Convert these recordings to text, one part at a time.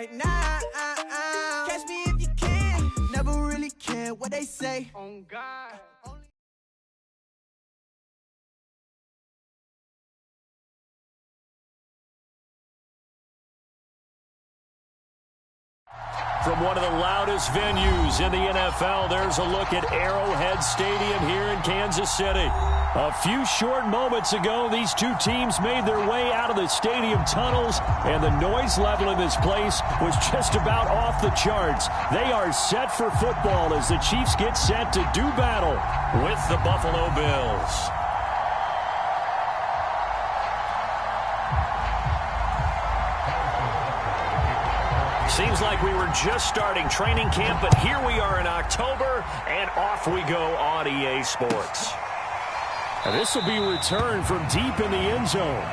right now. Catch me if you can. Never really care what they say. On God. From one of the loudest venues in the NFL, there's a look at Arrowhead Stadium here in Kansas City. A few short moments ago, these two teams made their way out of the stadium tunnels, and the noise level in this place was just about off the charts. They are set for football as the Chiefs get set to do battle with the Buffalo Bills. Seems like we were just starting training camp, but here we are in October, and off we go on EA Sports. And this will be returned from deep in the end zone.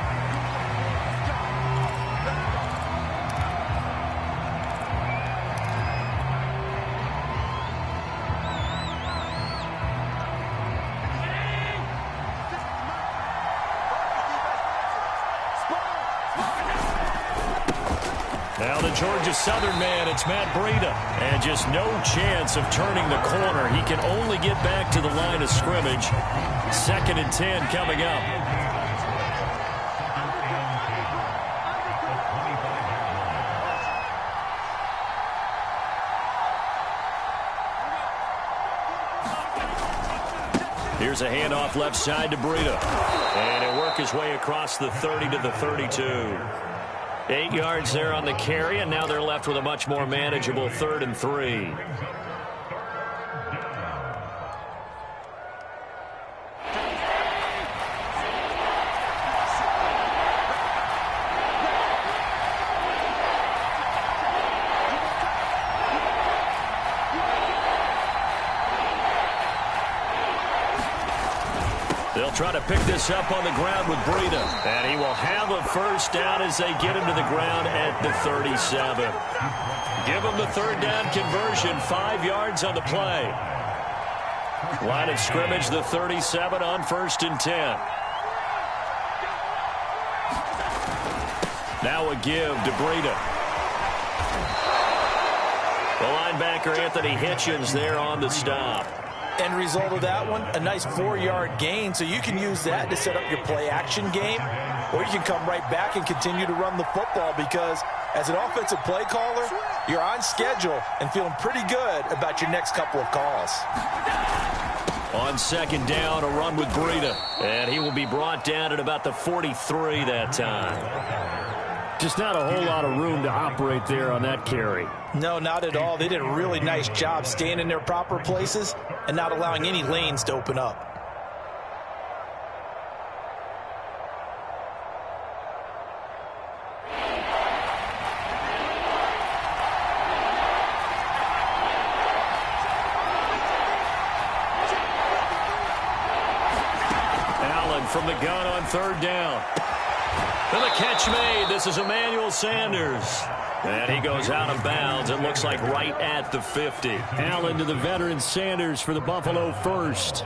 Now the Georgia Southern man, it's Matt Breida. And just no chance of turning the corner. He can only get back to the line of scrimmage. 2nd and 10 coming up. Here's a handoff left side to Breida. And he'll work his way across the 30 to the 32. 8 yards there on the carry, and now they're left with a much more manageable 3rd and 3. They'll try to pick this up on the ground with Breida. And he will have a first down as they get him to the ground at the 37. Give him the 3rd down conversion, 5 yards on the play. Line of scrimmage, the 37 on 1st and 10. Now a give to Breida. The linebacker, Anthony Hitchens, there on the stop. End result of that one, a nice 4-yard gain, so you can use that to set up your play-action game, or you can come right back and continue to run the football because as an offensive play caller, you're on schedule and feeling pretty good about your next couple of calls. On 2nd down, a run with Breida, and he will be brought down at about the 43 that time. Just not a whole lot of room to operate there on that carry. No, not at all. They did a really nice job staying in their proper places and not allowing any lanes to open up. Allen from the gun on 3rd down. And the catch made. This is Emmanuel Sanders. And he goes out of bounds. It looks like right at the 50. Allen to the veteran Sanders for the Buffalo first.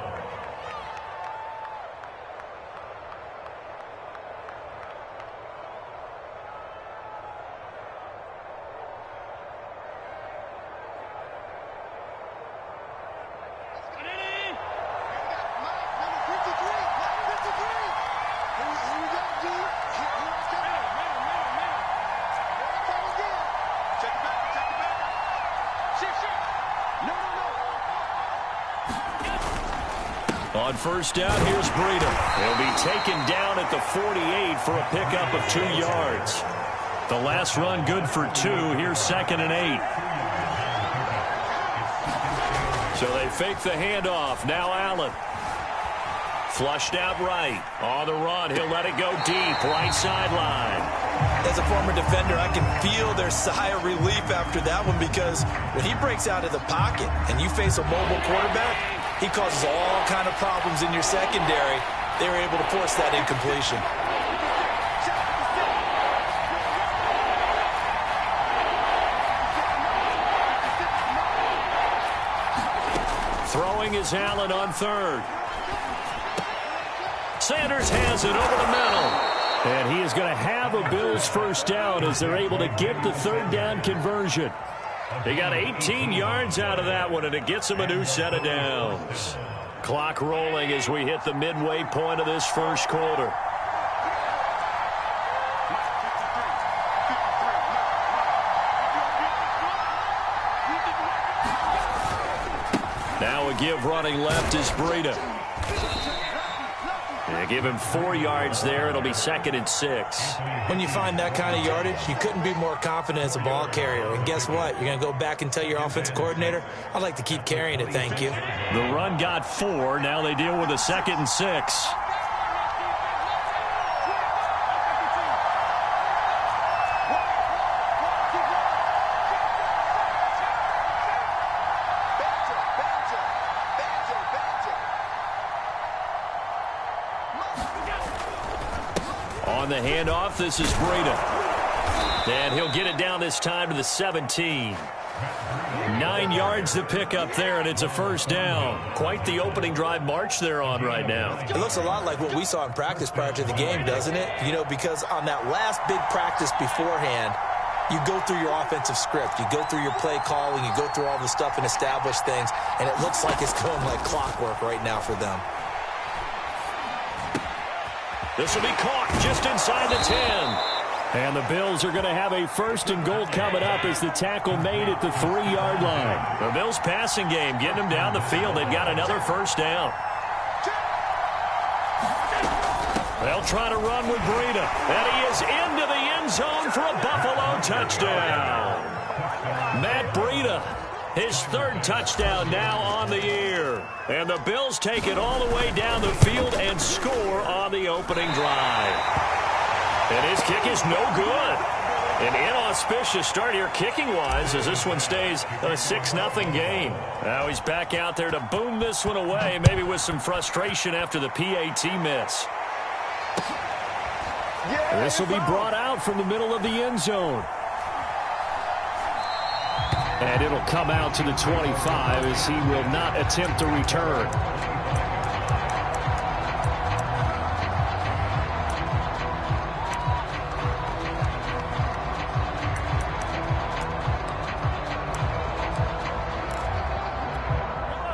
On 1st down, here's Breida. He'll be taken down at the 48 for a pickup of 2 yards. The last run good for 2. Here's 2nd and 8. So they fake the handoff. Now Allen. Flushed out right. On the run, he'll let it go deep. Right sideline. As a former defender, I can feel their sigh of relief after that one because when he breaks out of the pocket and you face a mobile quarterback, he causes all kind of problems in your secondary. They were able to force that incompletion. Throwing is Allen on 3rd. Sanders has it over the middle. And he is going to have a Bills first down as they're able to get the third down conversion. He got 18 yards out of that one, and it gets him a new set of downs. Clock rolling as we hit the midway point of this first quarter. Now a give running left is Breida. They give him 4 yards there. It'll be 2nd and 6. When you find that kind of yardage, you couldn't be more confident as a ball carrier. And guess what? You're going to go back and tell your offensive coordinator, I'd like to keep carrying it, thank you. The run got 4. Now they deal with a 2nd and 6. On the handoff, this is Breida. And he'll get it down this time to the 17. 9 yards to pick up there, and it's a first down. Quite the opening drive march they're on right now. It looks a lot like what we saw in practice prior to the game, doesn't it? You know, because on that last big practice beforehand, you go through your offensive script. You go through your play calling. You go through all the stuff and establish things, and it looks like it's going like clockwork right now for them. This will be caught just inside the 10. And the Bills are going to have a 1st and goal coming up as the tackle made at the 3-yard line. The Bills passing game getting them down the field. They've got another first down. They'll try to run with Breida. And he is into the end zone for a Buffalo touchdown. Matt Breida, his 3rd touchdown now on the year. And the Bills take it all the way down the field and score on the opening drive. And his kick is no good. An inauspicious start here kicking-wise as this one stays a 6-0 game. Now he's back out there to boom this one away, maybe with some frustration after the PAT miss. This will be brought out from the middle of the end zone. And it'll come out to the 25 as he will not attempt to return.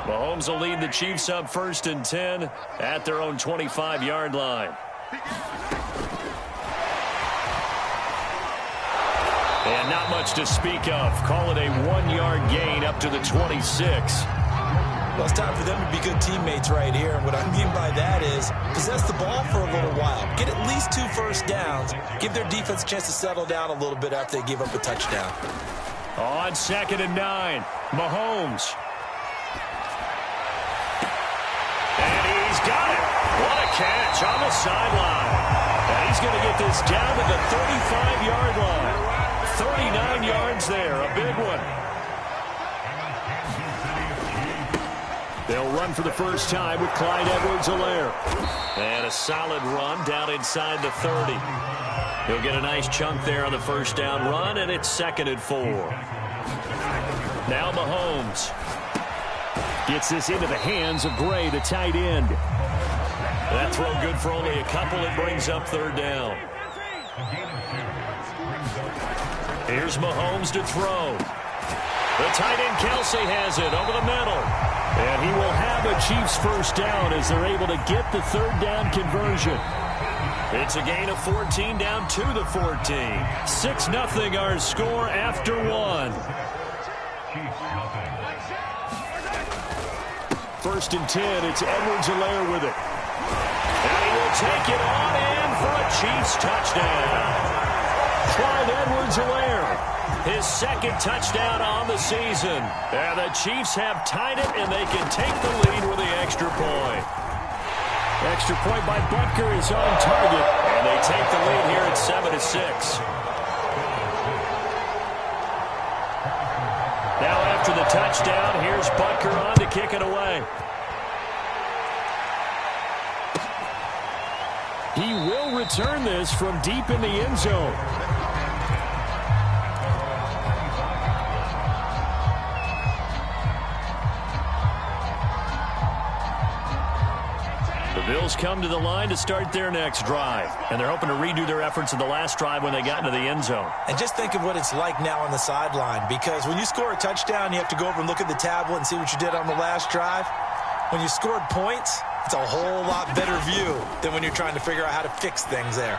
Mahomes will lead the Chiefs up 1st and 10 at their own 25-yard line. And not much to speak of. Call it a 1-yard gain up to the 26. Well, it's time for them to be good teammates right here. And what I mean by that is possess the ball for a little while. Get at least 2 first downs. Give their defense a chance to settle down a little bit after they give up a touchdown. On 2nd and 9, Mahomes. And he's got it. What a catch on the sideline. And he's going to get this down to the 35-yard line. 39 yards there, a big one. They'll run for the first time with Clyde Edwards-Helaire. And a solid run down inside the 30. He'll get a nice chunk there on the first down run, and it's 2nd and 4. Now Mahomes gets this into the hands of Gray, the tight end. That throw good for only a couple. It brings up 3rd down. Here's Mahomes to throw. The tight end Kelsey has it over the middle. And he will have a Chiefs first down as they're able to get the 3rd down conversion. It's a gain of 14 down to the 14. 6-0 our score after 1. 1st and 10, it's Edwards-Helaire with it. And he will take it on in for a Chiefs touchdown. Clyde Edwards-Helaire, his 2nd touchdown on the season. And the Chiefs have tied it, and they can take the lead with the extra point. Extra point by Butker is on target, and they take the lead here at 7-6. Now after the touchdown, here's Butker on to kick it away. He will return this from deep in the end zone. The Bills Bills come to the line to start their next drive. And they're hoping to redo their efforts in the last drive when they got into the end zone. And just think of what it's like now on the sideline, because when you score a touchdown, you have to go over and look at the tablet and see what you did on the last drive. When you scored points, it's a whole lot better view than when you're trying to figure out how to fix things there.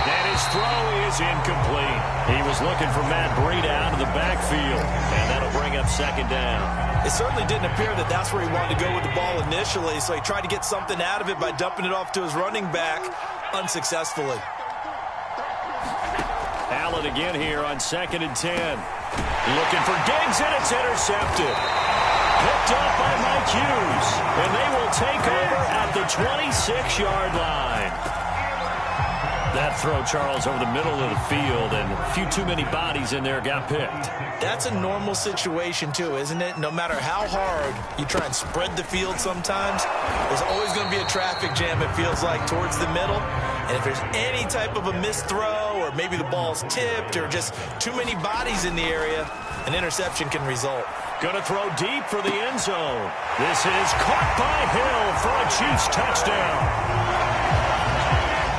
And his throw is incomplete. He was looking for Matt Breida out of the backfield, and that'll bring up second down. It certainly didn't appear that that's where he wanted to go with the ball initially, so he tried to get something out of it by dumping it off to his running back unsuccessfully. Allen again here on 2nd and 10. Looking for Diggs, and it's intercepted. Picked up by Mike Hughes, and they will take over at the 26-yard line. That throw, Charles, over the middle of the field, and a few too many bodies in there got picked. That's a normal situation, too, isn't it? No matter how hard you try and spread the field sometimes, there's always going to be a traffic jam, it feels like, towards the middle. And if there's any type of a missed throw, or maybe the ball's tipped, or just too many bodies in the area, an interception can result. Going to throw deep for the end zone. This is caught by Hill for a Chiefs touchdown.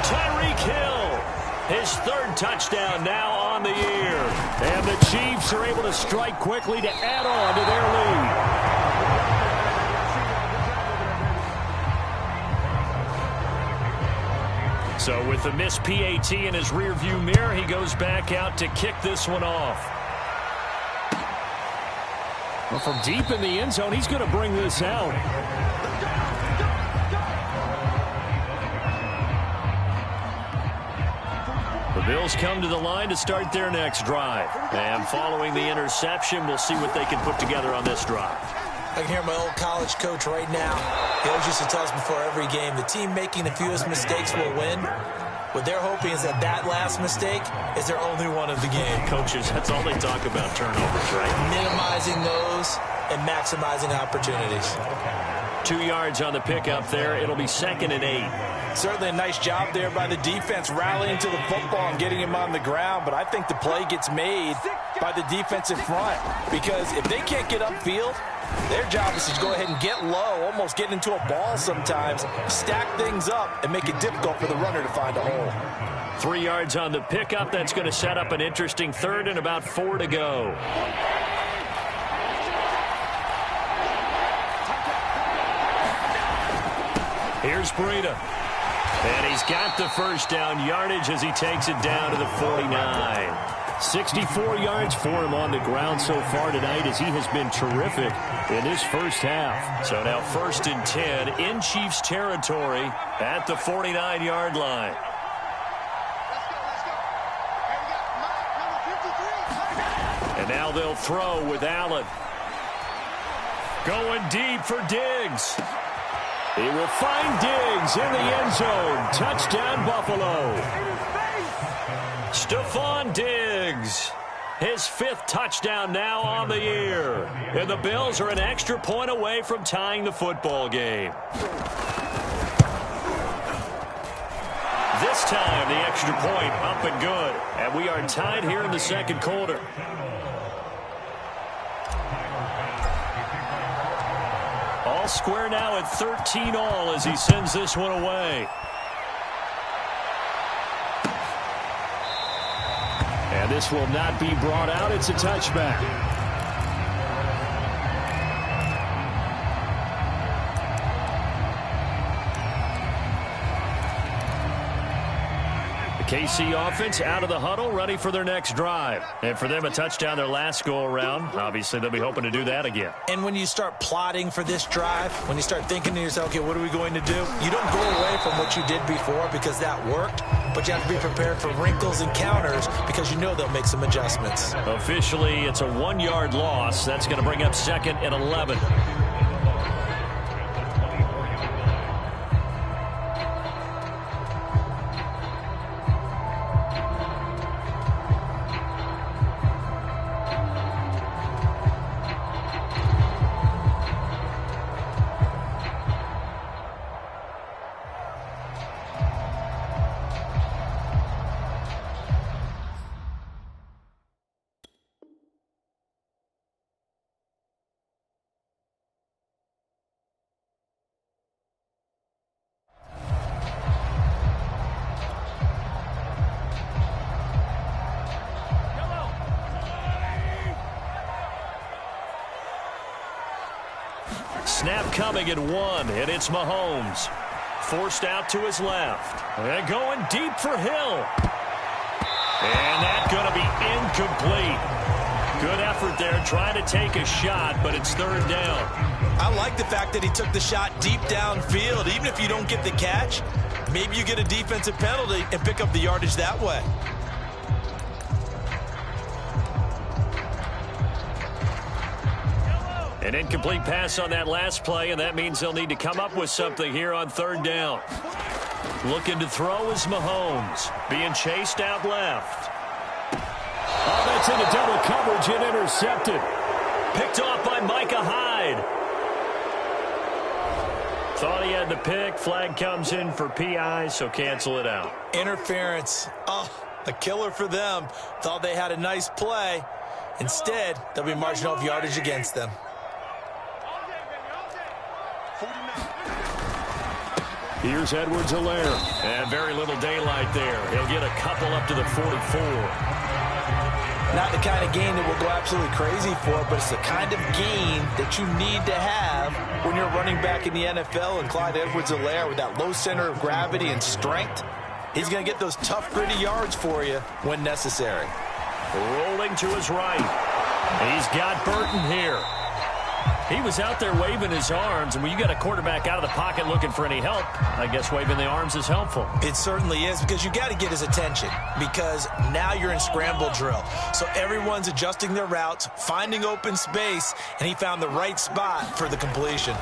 Tyreek Hill, his 3rd touchdown now on the year. And the Chiefs are able to strike quickly to add on to their lead. So with the missed PAT in his rearview mirror, he goes back out to kick this one off. Well, from deep in the end zone, he's going to bring this out. The Bills come to the line to start their next drive. And following the interception, we'll see what they can put together on this drive. I can hear my old college coach right now. He always used to tell us before every game, the team making the fewest mistakes will win. What they're hoping is that that last mistake is their only one of the game. Coaches, that's all they talk about, turnovers, right? Minimizing those and maximizing opportunities. 2 yards on the pickup there. It'll be 2nd and 8. Certainly a nice job there by the defense rallying to the football and getting him on the ground, but I think the play gets made by the defensive front, because if they can't get upfield, their job is to go ahead and get low, almost get into a ball sometimes, stack things up, and make it difficult for the runner to find a hole. 3 yards on the pickup. That's going to set up an interesting 3rd and about 4 to go. Here's Breida. And he's got the first down yardage as he takes it down to the 49. 64 yards for him on the ground so far tonight, as he has been terrific in this first half. So now 1st and 10 in Chiefs territory at the 49-yard line. And now they'll throw with Allen. Going deep for Diggs. He will find Diggs in the end zone. Touchdown, Buffalo. Stephon Diggs, his 5th touchdown now on the year. And the Bills are an extra point away from tying the football game. This time, the extra point up and good. And we are tied here in the 2nd quarter. All square now at 13-all as he sends this one away. And this will not be brought out. It's a touchback. KC offense out of the huddle, ready for their next drive. And for them, a touchdown their last go-around. Obviously, they'll be hoping to do that again. And when you start plotting for this drive, when you start thinking to yourself, okay, what are we going to do? You don't go away from what you did before because that worked, but you have to be prepared for wrinkles and counters because you know they'll make some adjustments. Officially, it's a 1-yard loss. That's going to bring up 2nd and 11. Snap coming at 1, and it's Mahomes. Forced out to his left. And going deep for Hill. And that's going to be incomplete. Good effort there trying to take a shot, but it's third down. I like the fact that he took the shot deep downfield. Even if you don't get the catch, maybe you get a defensive penalty and pick up the yardage that way. An incomplete pass on that last play, and that means they'll need to come up with something here on third down. Looking to throw is Mahomes. Being chased out left. Oh, that's into double coverage and intercepted. Picked off by Micah Hyde. Thought he had the pick. Flag comes in for PI, so cancel it out. Interference. Oh, a killer for them. Thought they had a nice play. Instead, there'll be marginal of yardage against them. Here's Edwards-Helaire. And very little daylight there. He'll get a couple up to the 44. Not the kind of gain that we'll go absolutely crazy for, but it's the kind of gain that you need to have when you're running back in the NFL. And Clyde Edwards-Helaire, with that low center of gravity and strength, he's going to get those tough, gritty yards for you when necessary. Rolling to his right. He's got Burton here. He was out there waving his arms, and when you got a quarterback out of the pocket looking for any help, I guess waving the arms is helpful. It certainly is, because you got to get his attention, because now you're in scramble drill. So everyone's adjusting their routes, finding open space, and he found the right spot for the completion.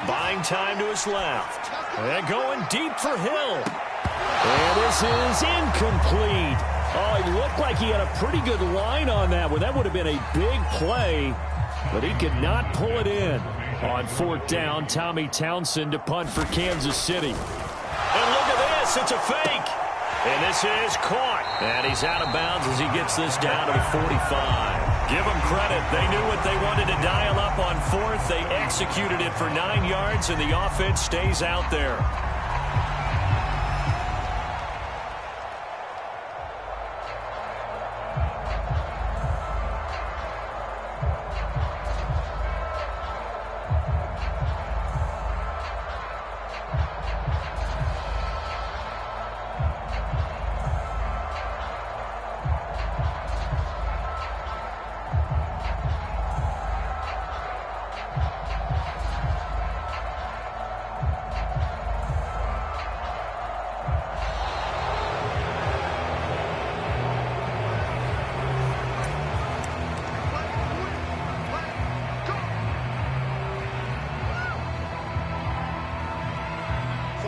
Buying time to his left. And going deep for Hill. And this is incomplete. Oh, he looked like he had a pretty good line on that one. That would have been a big play, but he could not pull it in. On fourth down, Tommy Townsend to punt for Kansas City. And look at this. It's a fake. And this is caught. And he's out of bounds as he gets this down to the 45. Give them credit. They knew what they wanted to dial up on fourth. They executed it for 9 yards, and the offense stays out there.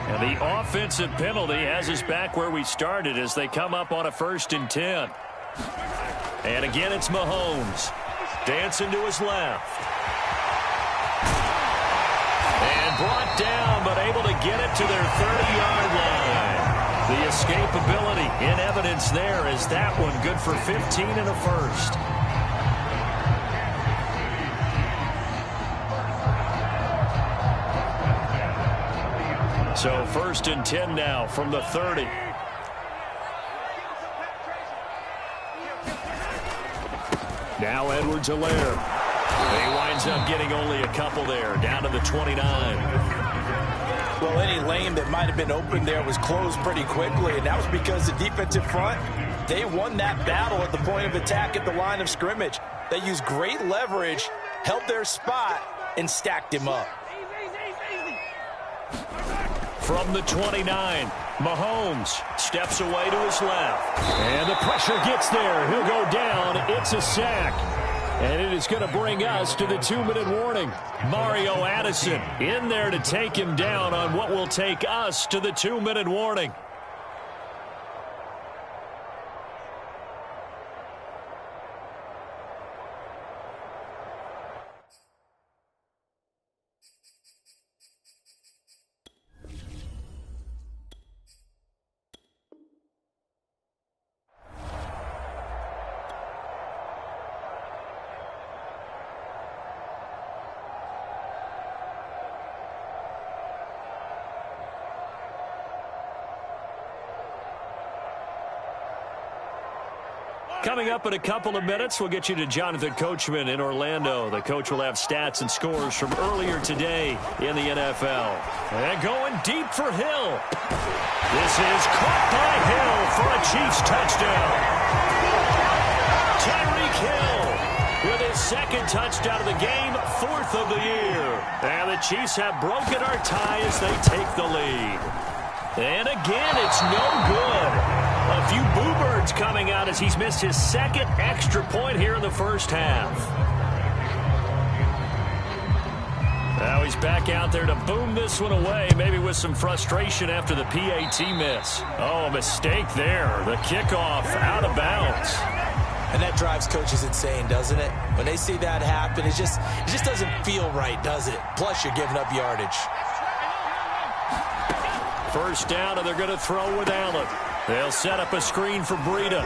And the offensive penalty has us back where we started as they come up on a 1st and 10. And again, it's Mahomes. Dancing to his left. And brought down, but able to get it to their 30-yard line. The escapability in evidence there is that one good for 15 and a first. So 1st and 10 now from the 30. Now Edwards-Helaire. He winds up getting only a couple there, down to the 29. Well, any lane that might have been open there was closed pretty quickly, and that was because the defensive front, they won that battle at the point of attack at the line of scrimmage. They used great leverage, held their spot, and stacked him up. From the 29, Mahomes steps away to his left. And the pressure gets there. He'll go down. It's a sack. And it is going to bring us to the 2-minute warning. Mario Addison in there to take him down on what will take us to the 2-minute warning. Coming up in a couple of minutes, we'll get you to Jonathan Coachman in Orlando. The coach will have stats and scores from earlier today in the NFL. And going deep for Hill. This is caught by Hill for a Chiefs touchdown. Tyreek Hill with his second touchdown of the game, 4th of the year. And the Chiefs have broken our tie as they take the lead. And again, it's no good. A few boo birds coming out as he's missed his second extra point here in the first half. Now he's back out there to boom this one away, maybe with some frustration after the PAT miss. Oh, a mistake there. The kickoff out of bounds. And that drives coaches insane, doesn't it? When they see that happen, it just doesn't feel right, does it? Plus, you're giving up yardage. First down, and they're going to throw with Allen. They'll set up a screen for Breida.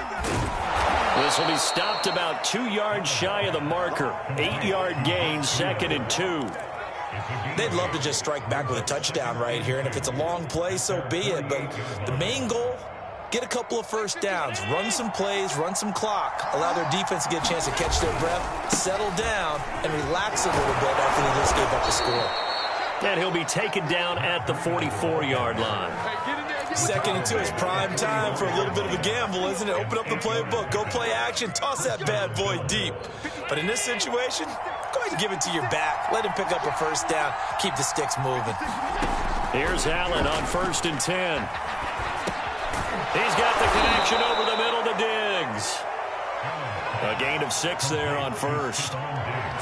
This will be stopped about 2 yards shy of the marker. 8-yard gain, 2nd and 2. They'd love to just strike back with a touchdown right here, and if it's a long play, so be it. But the main goal, get a couple of first downs, run some plays, run some clock, allow their defense to get a chance to catch their breath, settle down, and relax a little bit after they just gave up a score. And he'll be taken down at the 44-yard line. 2nd and 2 is prime time for a little bit of a gamble, isn't it? Open up the playbook, go play action, toss that bad boy deep. But in this situation, go ahead and give it to your back. Let him pick up a first down. Keep the sticks moving. Here's Allen on 1st and 10. He's got the connection over the middle to Diggs. A gain of 6 there on 1st.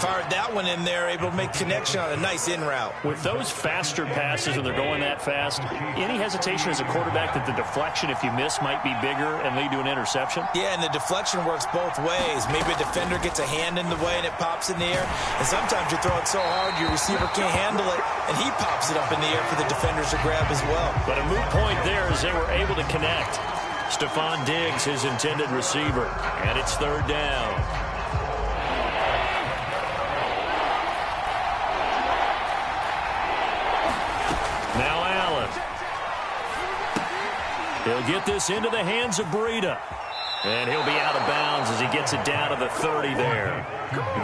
Fired that one in there, able to make connection on a nice in route. With those faster passes, when they're going that fast, any hesitation as a quarterback that the deflection, if you miss, might be bigger and lead to an interception? Yeah, and the deflection works both ways. Maybe a defender gets a hand in the way and it pops in the air. And sometimes you throw it so hard your receiver can't handle it, and he pops it up in the air for the defenders to grab as well. But a moot point there as they were able to connect. Stephon Diggs, his intended receiver. And it's 3rd down. Now Allen. He'll get this into the hands of Breida. And he'll be out of bounds as he gets it down to the 30 there.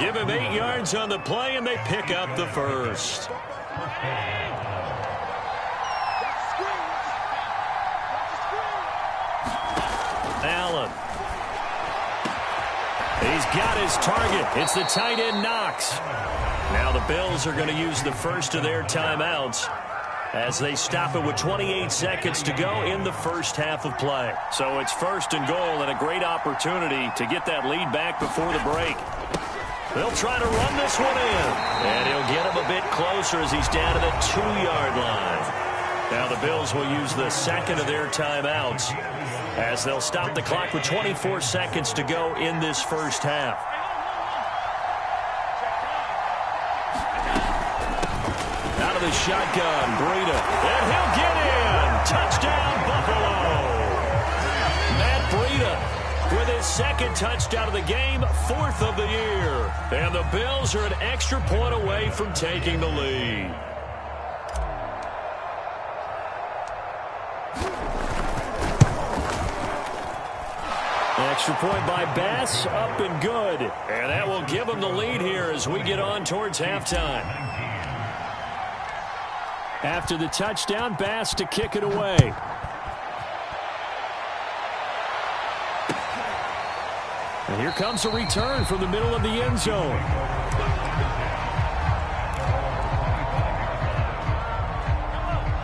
Give him 8 yards on the play, and they pick up the first. Allen. He's got his target. It's the tight end Knox. Now the Bills are going to use the first of their timeouts as they stop it with 28 seconds to go in the first half of play. So it's 1st and goal and a great opportunity to get that lead back before the break. They'll try to run this one in. And he'll get him a bit closer as he's down to the 2-yard line. Now the Bills will use the second of their timeouts as they'll stop the clock with 24 seconds to go in this first half. Out of the shotgun, Breida, and he'll get in. Touchdown, Buffalo. Matt Breida with his second touchdown of the game, 4th of the year. And the Bills are an extra point away from taking the lead. Extra point by Bass, up and good. And that will give them the lead here as we get on towards halftime. After the touchdown, Bass to kick it away. And here comes a return from the middle of the end zone.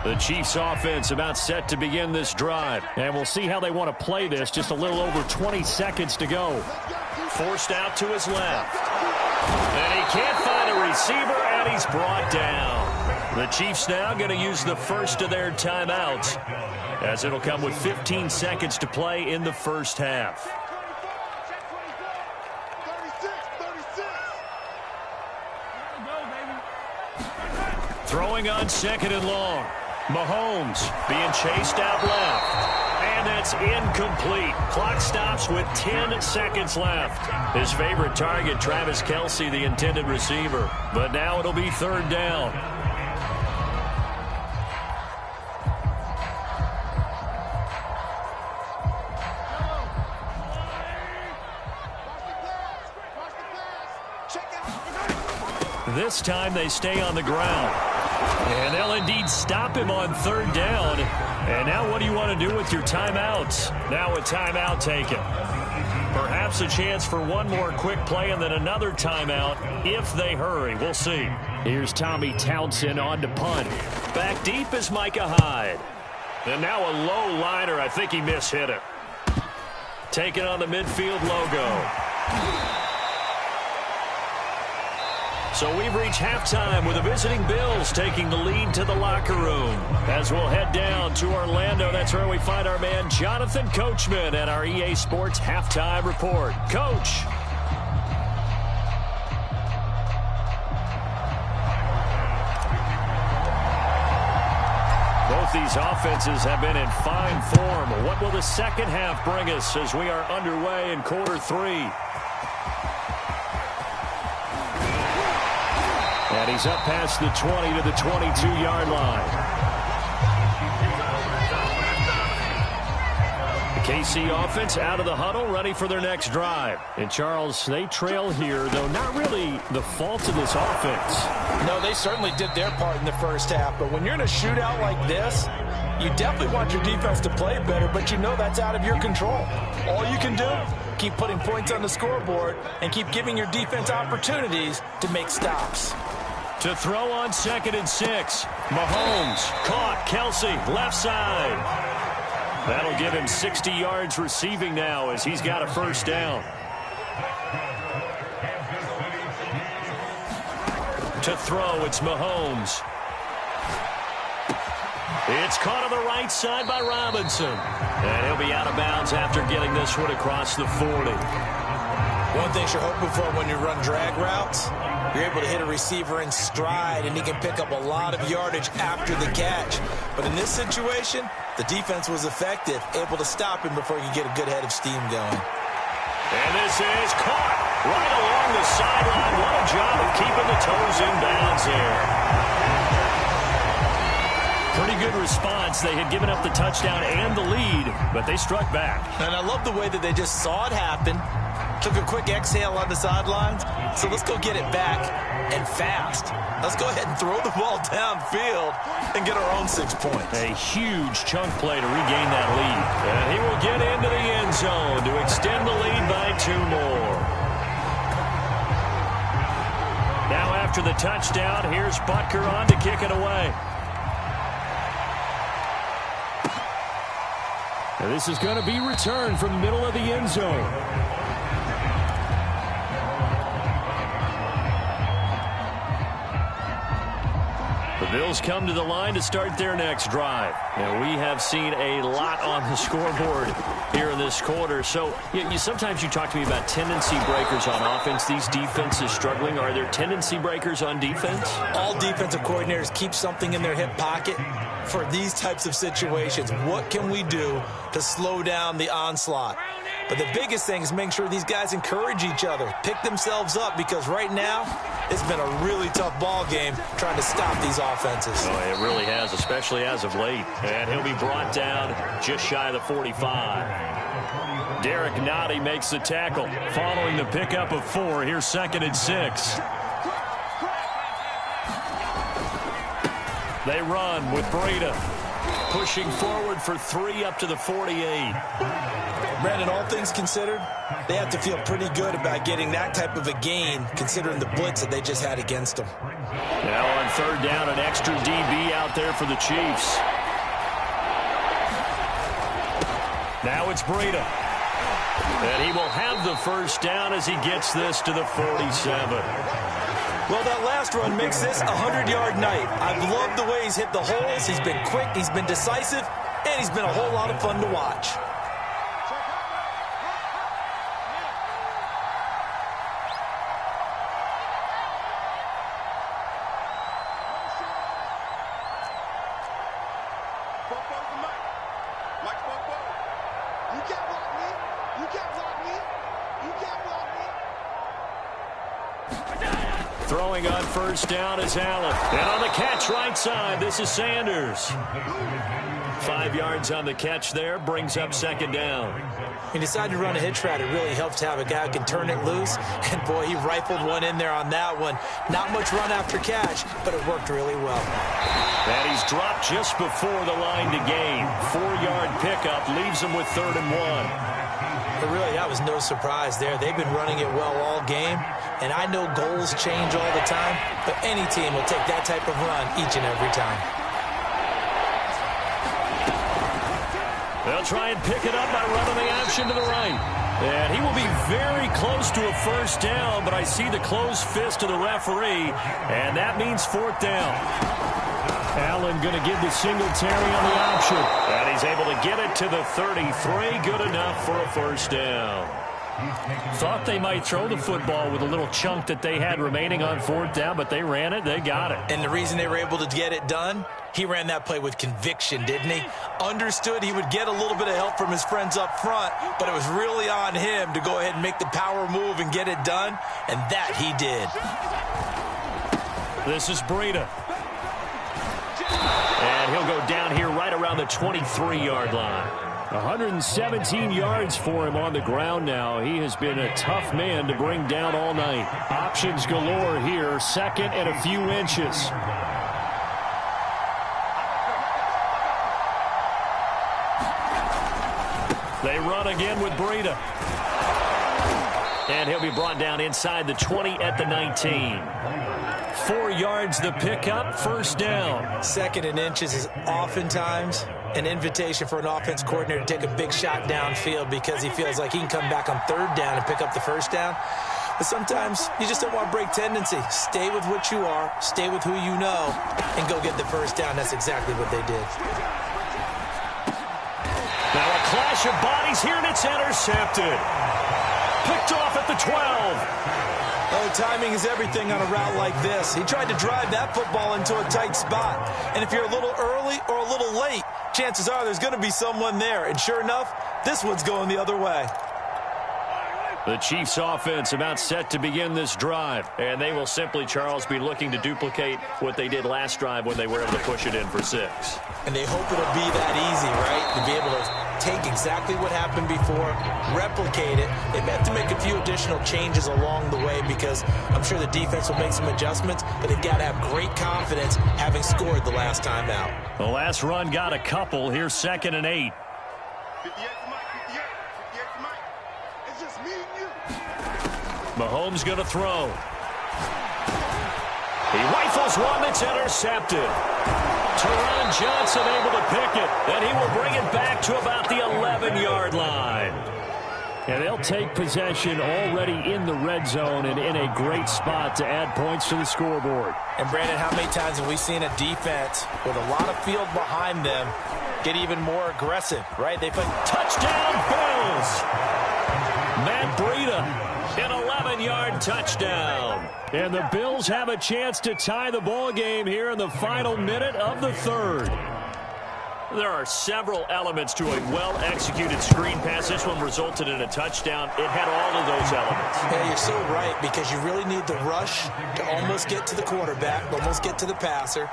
The Chiefs offense about set to begin this drive. And we'll see how they want to play this. Just a little over 20 seconds to go. Forced out to his left. And he can't find a receiver, and he's brought down. The Chiefs now going to use the first of their timeouts, as it'll come with 15 seconds to play in the first half. Throwing on 2nd and long. Mahomes being chased out left. And that's incomplete. Clock stops with 10 seconds left. His favorite target, Travis Kelce, the intended receiver. But now it'll be 3rd down. This time they stay on the ground. And they'll indeed stop him on third down. And now what do you want to do with your timeouts? Now a timeout taken. Perhaps a chance for one more quick play and then another timeout if they hurry. We'll see. Here's Tommy Townsend on to punt. Back deep is Micah Hyde. And now a low liner. I think he mishit it. Taking on the midfield logo. So we've reached halftime with the visiting Bills taking the lead to the locker room. As we'll head down to Orlando, that's where we find our man Jonathan Coachman at our EA Sports Halftime Report. Coach. Both these offenses have been in fine form. What will the second half bring us as we are underway in quarter 3? And he's up past the 20 to the 22-yard line. The KC offense out of the huddle, ready for their next drive. And, Charles, they trail here, though not really the fault of this offense. No, they certainly did their part in the first half. But when you're in a shootout like this, you definitely want your defense to play better, but you know that's out of your control. All you can do, keep putting points on the scoreboard and keep giving your defense opportunities to make stops. To throw on 2nd and 6. Mahomes caught. Kelsey left side. That'll give him 60 yards receiving now as he's got a first down. To throw, it's Mahomes. It's caught on the right side by Robinson. And he'll be out of bounds after getting this one across the 40. One thing you're hoping for when you run drag routes, you're able to hit a receiver in stride, and he can pick up a lot of yardage after the catch. But in this situation, the defense was effective, able to stop him before he could get a good head of steam going. And this is caught right along the sideline. What a job of keeping the toes in bounds here. Pretty good response. They had given up the touchdown and the lead, but they struck back. And I love the way that they just saw it happen, took a quick exhale on the sidelines. So let's go get it back and fast. Let's go ahead and throw the ball downfield and get our own 6 points. A huge chunk play to regain that lead. And he will get into the end zone to extend the lead by 2 more. Now after the touchdown, here's Butker on to kick it away. And this is going to be returned from the middle of the end zone. The Bills come to the line to start their next drive. And we have seen a lot on the scoreboard here in this quarter. So sometimes you talk to me about tendency breakers on offense. These defenses struggling. Are there tendency breakers on defense? All defensive coordinators keep something in their hip pocket for these types of situations. What can we do to slow down the onslaught? But the biggest thing is making sure these guys encourage each other, pick themselves up, because right now it's been a really tough ball game trying to stop these offenses. Oh, it really has, especially as of late. And he'll be brought down just shy of the 45. Derek Nottie makes the tackle following the pickup of 4. Here's 2nd and 6. They run with Breida, pushing forward for 3 up to the 48. Brandon, all things considered, they have to feel pretty good about getting that type of a gain, considering the blitz that they just had against them. Now on 3rd down, an extra DB out there for the Chiefs. Now it's Breida. And he will have the first down as he gets this to the 47. Well, that last run makes this a 100-yard night. I've loved the way he's hit the holes. He's been quick, he's been decisive, and he's been a whole lot of fun to watch. Throwing on 1st down is Allen. And on the catch right side, this is Sanders. 5 yards on the catch there, brings up 2nd down. He decided to run a hitch route. It really helps to have a guy who can turn it loose. And, boy, he rifled one in there on that one. Not much run after catch, but it worked really well. And he's dropped just before the line to gain. 4-yard pickup leaves him with 3rd and 1. But really, that was no surprise there. They've been running it well all game. And I know goals change all the time, but any team will take that type of run each and every time. They'll try and pick it up by running the option to the right. And he will be very close to a 1st down, but I see the closed fist of the referee, and that means 4th down. Allen going to give the Singletary on the option. And he's able to get it to the 33. Good enough for a 1st down. Thought they might throw the football with a little chunk that they had remaining on 4th down, but they ran it. They got it. And the reason they were able to get it done, he ran that play with conviction, didn't he? Understood he would get a little bit of help from his friends up front, but it was really on him to go ahead and make the power move and get it done, and that he did. This is Breida. And he'll go down here right around the 23-yard line. 117 yards for him on the ground now. He has been a tough man to bring down all night. Options galore here. 2nd and a few inches. They run again with Breida. And he'll be brought down inside the 20 at the 19. 4 yards the pickup, 1st down. 2nd and inches is oftentimes an invitation for an offense coordinator to take a big shot downfield because he feels like he can come back on 3rd down and pick up the 1st down. But sometimes you just don't want to break tendency. Stay with what you are, stay with who you know, and go get the 1st down. That's exactly what they did. Now a clash of bodies here, and it's intercepted. Picked off at the 12. Oh, timing is everything on a route like this. He tried to drive that football into a tight spot. And if you're a little early or a little late, chances are there's going to be someone there. And sure enough, this one's going the other way. The Chiefs offense about set to begin this drive. And they will simply, Charles, be looking to duplicate what they did last drive when they were able to push it in for 6. And they hope it'll be that easy, right? To be able to take exactly what happened before, replicate it. They may have to make a few additional changes along the way because I'm sure the defense will make some adjustments, but they've got to have great confidence having scored the last time out. The last run got a couple. Here's 2nd and 8. Mahomes going to throw. He rifles one that's intercepted. Teron Johnson able to pick it, and he will bring it back to about the 11-yard line. And they'll take possession already in the red zone and in a great spot to add points to the scoreboard. And, Brandon, how many times have we seen a defense with a lot of field behind them get even more aggressive, right? They put touchdown Bills. Matt Breida. An 11-yard touchdown. And the Bills have a chance to tie the ball game here in the final minute of the 3rd. There are several elements to a well-executed screen pass. This one resulted in a touchdown. It had all of those elements. Yeah, you're so right, because you really need the rush to almost get to the quarterback, almost get to the passer.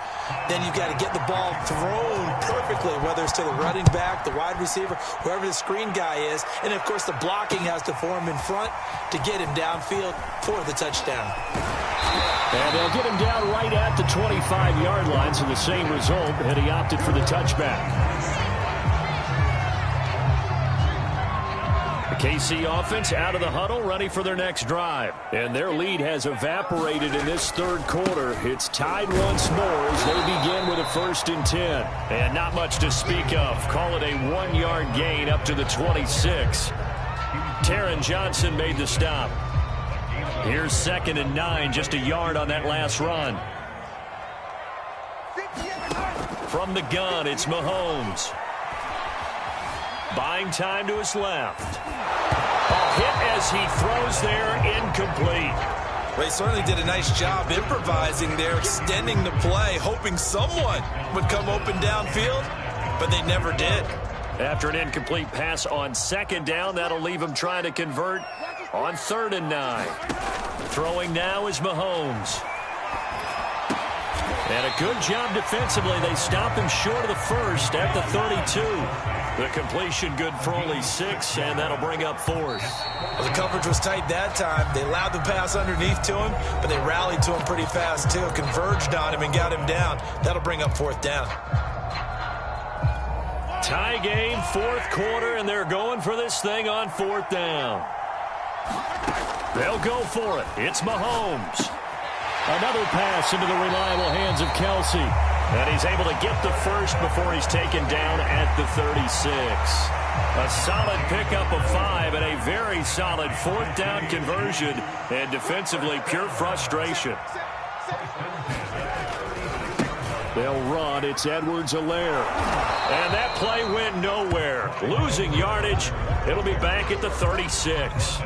Then you've got to get the ball thrown perfectly, whether it's to the running back, the wide receiver, whoever the screen guy is. And, of course, the blocking has to form in front to get him downfield for the touchdown. And they'll get him down right at the 25-yard line, so the same result, and he opted for the touchback. The KC offense out of the huddle, ready for their next drive. And their lead has evaporated in this 3rd quarter. It's tied once more as they begin with a 1st and 10. And not much to speak of. Call it a 1-yard gain up to the 26. Teron Johnson made the stop. Here's 2nd and 9, just a yard on that last run. From the gun, it's Mahomes. Buying time to his left. A hit as he throws there, incomplete. Well, he certainly did a nice job improvising there, extending the play, hoping someone would come open downfield, but they never did. After an incomplete pass on 2nd down, that'll leave him trying to convert on 3rd and 9. Throwing now is Mahomes. And a good job defensively. They stop him short of the 1st at the 32. The completion good for only 6, and that'll bring up 4th. Well, the coverage was tight that time. They allowed the pass underneath to him, but they rallied to him pretty fast, too. Converged on him and got him down. That'll bring up 4th down. Tie game, 4th quarter, and they're going for this thing on 4th down. They'll go for it. It's Mahomes. Another pass into the reliable hands of Kelsey. And he's able to get the first before he's taken down at the 36. A solid pickup of 5 and a very solid 4th down conversion. And defensively, pure frustration. They'll run. It's Edwards-Helaire. And that play went nowhere. Losing yardage. It'll be back at the 36.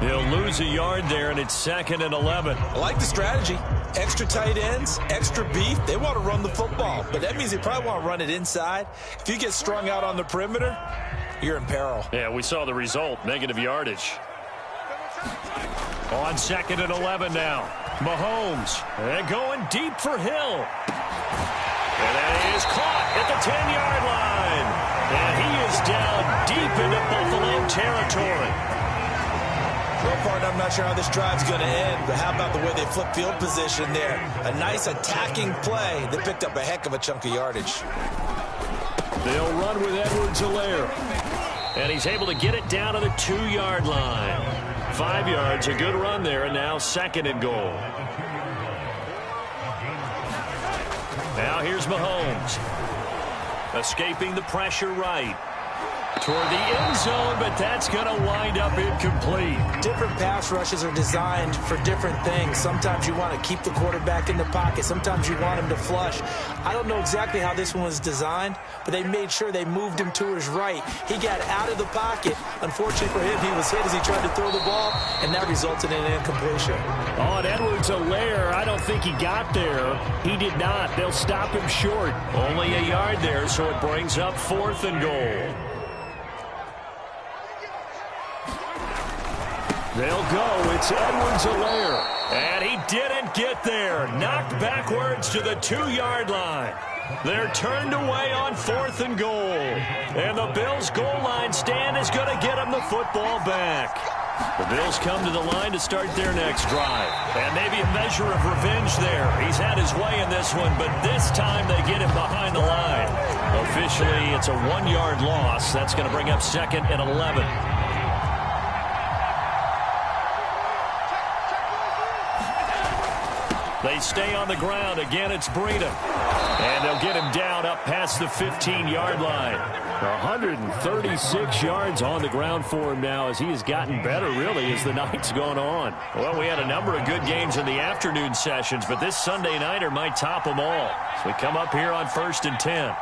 He'll lose a yard there, and it's 2nd and 11. I like the strategy. Extra tight ends, extra beef. They want to run the football, but that means they probably want to run it inside. If you get strung out on the perimeter, you're in peril. Yeah, we saw the result, negative yardage. On 2nd and 11 now. Mahomes, and going deep for Hill. And that is caught at the 10-yard line. And he is down deep into Buffalo territory. So far, I'm not sure how this drive's going to end, but how about the way they flip field position there? A nice attacking play that picked up a heck of a chunk of yardage. They'll run with Edwards-Helaire. And he's able to get it down to the 2-yard line. 5 yards, a good run there, and now 2nd and goal. Now here's Mahomes. Escaping the pressure right. Toward the end zone, but that's going to wind up incomplete. Different pass rushes are designed for different things. Sometimes you want to keep the quarterback in the pocket. Sometimes you want him to flush. I don't know exactly how this one was designed, but they made sure they moved him to his right. He got out of the pocket. Unfortunately for him, he was hit as he tried to throw the ball, and that resulted in an incompletion. On Edwards-Helaire, I don't think he got there. He did not. They'll stop him short. Only a yard there, so it brings up 4th and goal. They'll go. It's Edwards-Helaire. And he didn't get there. Knocked backwards to the 2-yard line. They're turned away on 4th and goal. And the Bills' goal line stand is going to get them the football back. The Bills come to the line to start their next drive. And maybe a measure of revenge there. He's had his way in this one, but this time they get him behind the line. Officially, it's a 1-yard loss. That's going to bring up 2nd and 11. They stay on the ground. Again, it's Breida. And they'll get him down up past the 15-yard line. 136 yards on the ground for him now as he has gotten better, really, as the night's gone on. Well, we had a number of good games in the afternoon sessions, but this Sunday nighter might top them all. So we come up here on 1st and 10.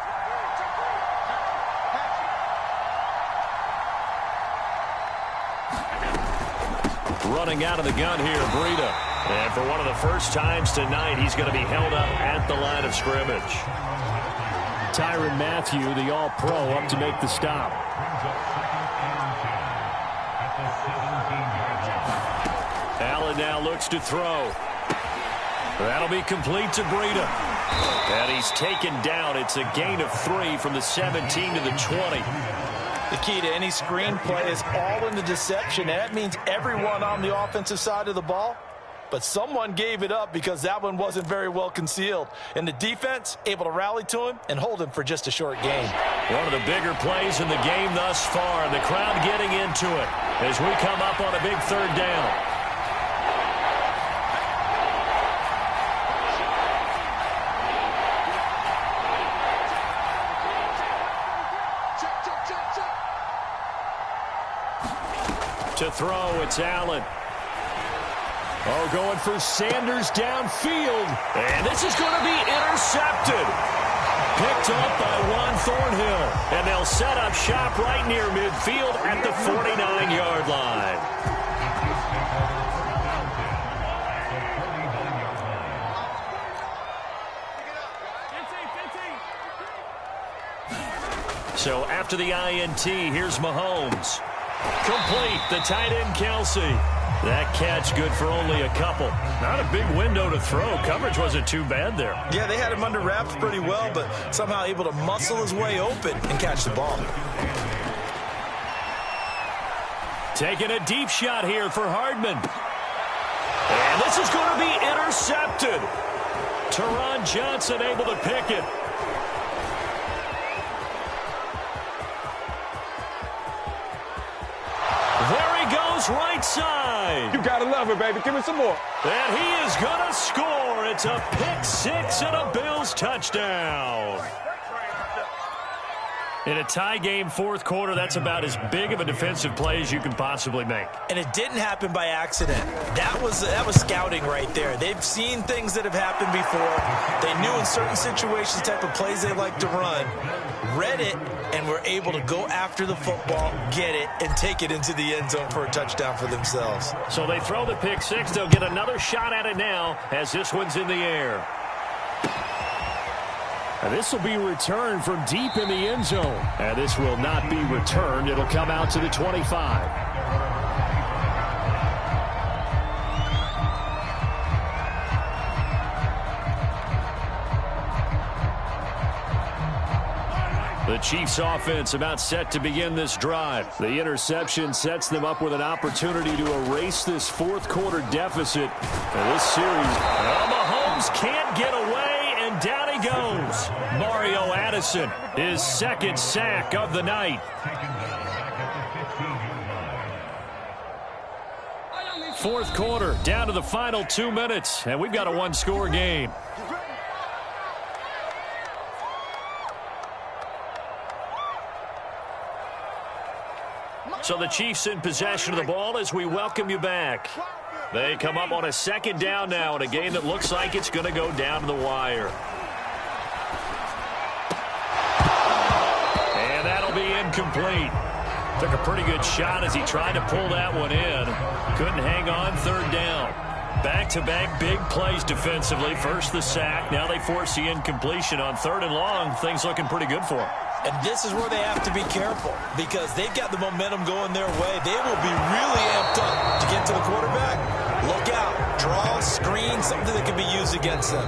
Running out of the gun here, Breida. And for one of the first times tonight, he's going to be held up at the line of scrimmage. Tyrann Mathieu, the All-Pro, up to make the stop. Allen now looks to throw. That'll be complete to Breida. And he's taken down. It's a gain of 3 from the 17 to the 20. The key to any screen play is all in the deception. That means everyone on the offensive side of the ball. But someone gave it up because that one wasn't very well concealed. And the defense able to rally to him and hold him for just a short gain. One of the bigger plays in the game thus far. And the crowd getting into it as we come up on a big 3rd down. To throw, it's Allen. Oh, going for Sanders downfield. And this is going to be intercepted. Picked up by Juan Thornhill. And they'll set up shop right near midfield at the 49-yard line. So after the INT, here's Mahomes. Complete. The tight end, Kelsey. That catch good for only a couple. Not a big window to throw. Coverage wasn't too bad there. Yeah, they had him under wraps pretty well, but somehow able to muscle his way open and catch the ball. Taking a deep shot here for Hardman. And this is going to be intercepted. Teron Johnson able to pick it. There he goes, right side. You gotta love it, baby. Give me some more. And he is going to score. It's a pick six and a Bills touchdown. In a tie game, fourth quarter, that's about as big of a defensive play as you can possibly make. And it didn't happen by accident. That was scouting right there. They've seen things that have happened before. They knew in certain situations the type of plays they like to run, read it, and were able to go after the football, get it, and take it into the end zone for a touchdown for themselves. So they throw the pick six. They'll get another shot at it now as this one's in the air. And this will be returned from deep in the end zone. And this will not be returned. It'll come out to the 25. The Chiefs offense about set to begin this drive. The interception sets them up with an opportunity to erase this fourth quarter deficit. And this series, Mahomes can't get away. And down he goes. Mario Addison, his second sack of the night. Fourth quarter, down to the final 2 minutes, and we've got a one-score game. So the Chiefs in possession of the ball as we welcome you back. They come up on a second down now in a game that looks like it's going to go down to the wire. And that'll be incomplete. Took a pretty good shot as he tried to pull that one in. Couldn't hang on, third down. Back-to-back big plays defensively. First the sack, now they force the incompletion on third and long. Things looking pretty good for them. And this is where they have to be careful because they've got the momentum going their way. They will be really amped up to get to the quarterback. Look out. Draw, screen, something that can be used against them.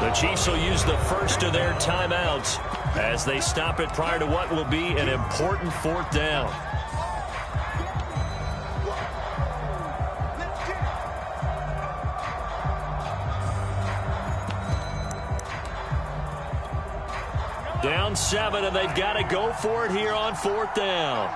The Chiefs will use the first of their timeouts as they stop it prior to what will be an important fourth down. Down 7, and they've got to go for it here on fourth down.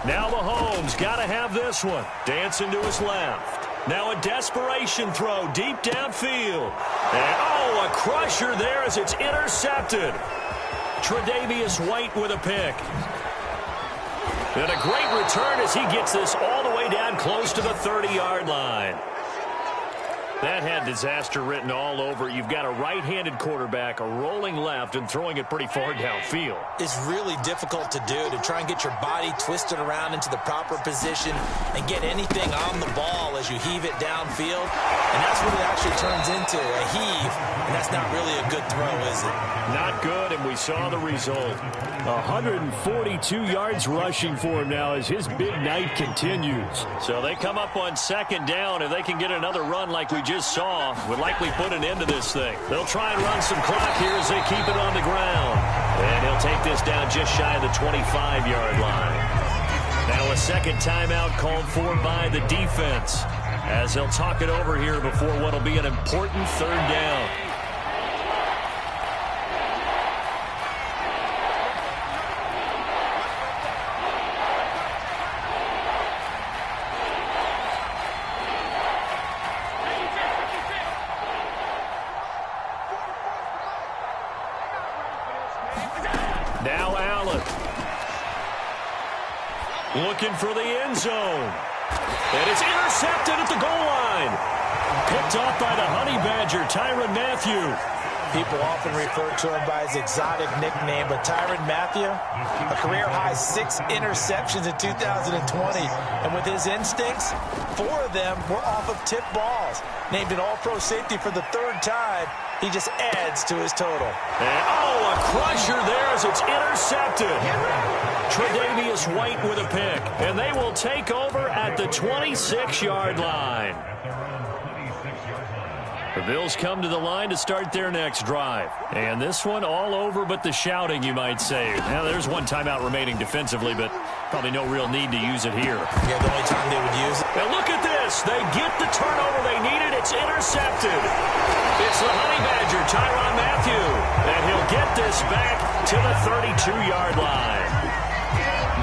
Now Mahomes got to have this one. Dancing to his left. Now a desperation throw deep downfield. And, a crusher there as it's intercepted. Tre'Davious White with a pick. And a great return as he gets this all the way down close to the 30-yard line. That had disaster written all over. You've got a right-handed quarterback, a rolling left, and throwing it pretty far downfield. It's really difficult to do, to try and get your body twisted around into the proper position and get anything on the ball as you heave it downfield. And that's what it actually turns into, a heave. And that's not really a good throw, is it? Not good, and we saw the result. 142 yards rushing for him now as his big night continues. So they come up on second down. If they can get another run like we just saw, would likely put an end to this thing. They'll try and run some clock here as they keep it on the ground. And he'll take this down just shy of the 25-yard line. Now a second timeout called for by the defense as they'll talk it over here before what will be an important third down. Now Allen. Looking for the end zone. And it's intercepted at the goal line. Picked off by the Honey Badger, Tyrann Mathieu. People often refer to him by his exotic nickname, but Tyrann Mathieu, a career-high 6 interceptions in 2020. And with his instincts, 4 of them were off of tip balls. Named an all-pro safety for the 3rd time, he just adds to his total. And, a crusher there as it's intercepted. Tre'Davious White with a pick. And they will take over at the 26-yard line. The Bills come to the line to start their next drive. And this one all over but the shouting, you might say. Now, there's one timeout remaining defensively, but probably no real need to use it here. Yeah, the only time they would use it. And look at this. They get the turnover they needed. It's intercepted. It's the Honey Badger, Tyrann Mathieu. And he'll get this back to the 32-yard line.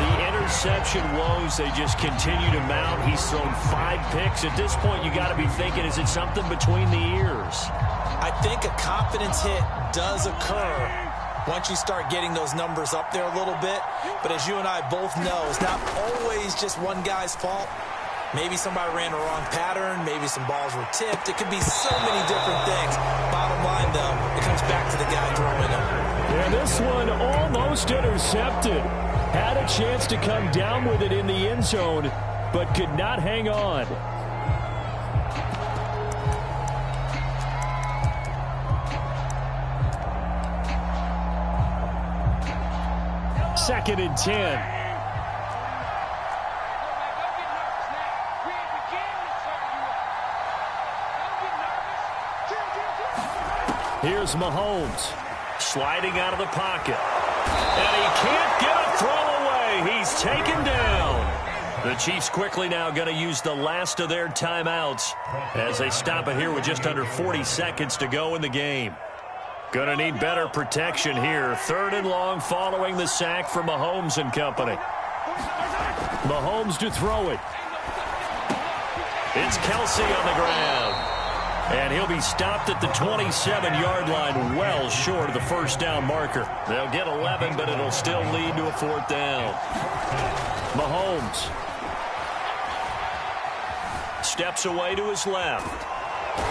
The interception woes, they just continue to mount. He's thrown 5 picks. At this point, you got to be thinking, is it something between the ears? I think a confidence hit does occur once you start getting those numbers up there a little bit. But as you and I both know, it's not always just one guy's fault. Maybe somebody ran a wrong pattern. Maybe some balls were tipped. It could be so many different things. Bottom line, though, it comes back to the guy throwing them. And this one almost intercepted. Had a chance to come down with it in the end zone, but could not hang on. Second and 10. Here's Mahomes sliding out of the pocket. And he can't get a throw away. He's taken down. The Chiefs quickly now going to use the last of their timeouts as they stop it here with just under 40 seconds to go in the game. Going to need better protection here. 3rd and long following the sack from Mahomes and company. Mahomes to throw it. It's Kelsey on the ground. And he'll be stopped at the 27-yard line, well short of the first down marker. They'll get 11, but it'll still lead to a 4th down. Mahomes steps away to his left.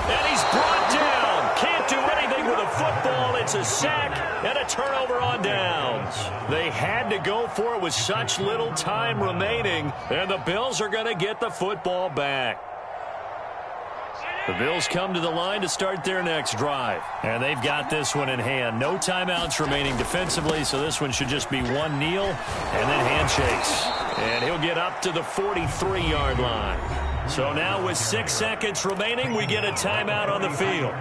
And he's brought down. Can't do anything with a football. It's a sack and a turnover on downs. They had to go for it with such little time remaining, and the Bills are going to get the football back. The Bills come to the line to start their next drive. And they've got this one in hand. No timeouts remaining defensively, so this one should just be one kneel and then handshakes. And he'll get up to the 43-yard line. So now with 6 seconds remaining, we get a timeout on the field.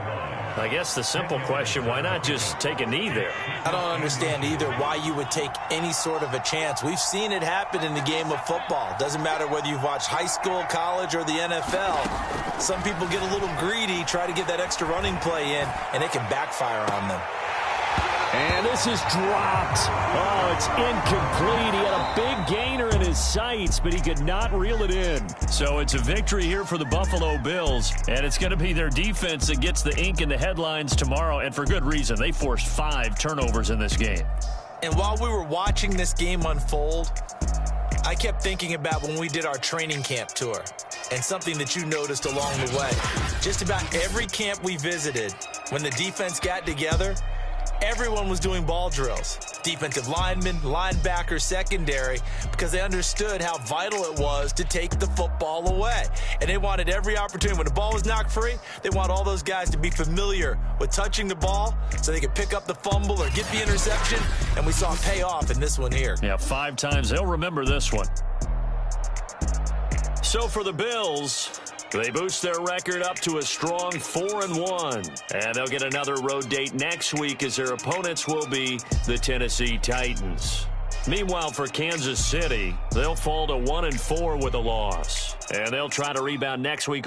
I guess the simple question, why not just take a knee there? I don't understand either why you would take any sort of a chance. We've seen it happen in the game of football. Doesn't matter whether you've watched high school, college, or the NFL. Some people get a little greedy, try to get that extra running play in, and it can backfire on them. And this is dropped. Oh, it's incomplete. He had a big gainer in his sights, but he could not reel it in. So it's a victory here for the Buffalo Bills, and it's going to be their defense that gets the ink in the headlines tomorrow, and for good reason. They forced 5 turnovers in this game. And while we were watching this game unfold, I kept thinking about when we did our training camp tour and something that you noticed along the way. Just about every camp we visited, when the defense got together, everyone was doing ball drills. Defensive linemen, linebackers, secondary, because they understood how vital it was to take the football away. And they wanted every opportunity. When the ball was knocked free, they want all those guys to be familiar with touching the ball so they could pick up the fumble or get the interception. And we saw it pay off in this one here. Yeah, 5 times. They'll remember this one. So for the Bills, they boost their record up to a strong 4-1. And they'll get another road date next week as their opponents will be the Tennessee Titans. Meanwhile, for Kansas City, they'll fall to 1-4 with a loss. And they'll try to rebound next week.